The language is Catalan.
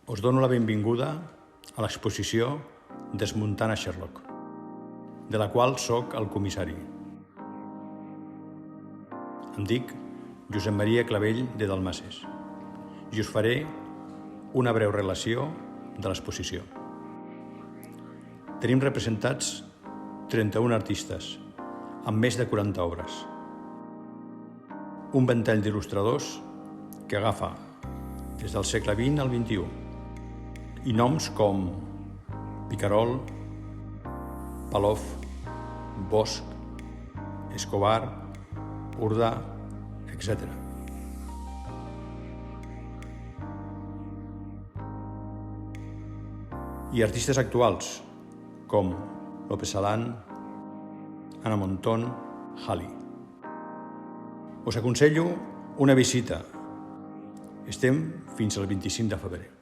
Us dono la benvinguda a l'exposició Desmuntant a Sherlock, de la qual sóc el comissari. Em dic Josep Maria Clavell de Dalmases i us faré una breu relació de l'exposició. Tenim representats 31 artistes, amb més de 40 obres. Un ventall d'il·lustradors que agafa des del segle XX al XXI, i noms com Picarol, Palof, Bosch, Escobar, Urdà, etc. I artistes actuals com López Salán, Ana Montón, Halley. Us aconsello una visita. Estem fins al 25 de febrer.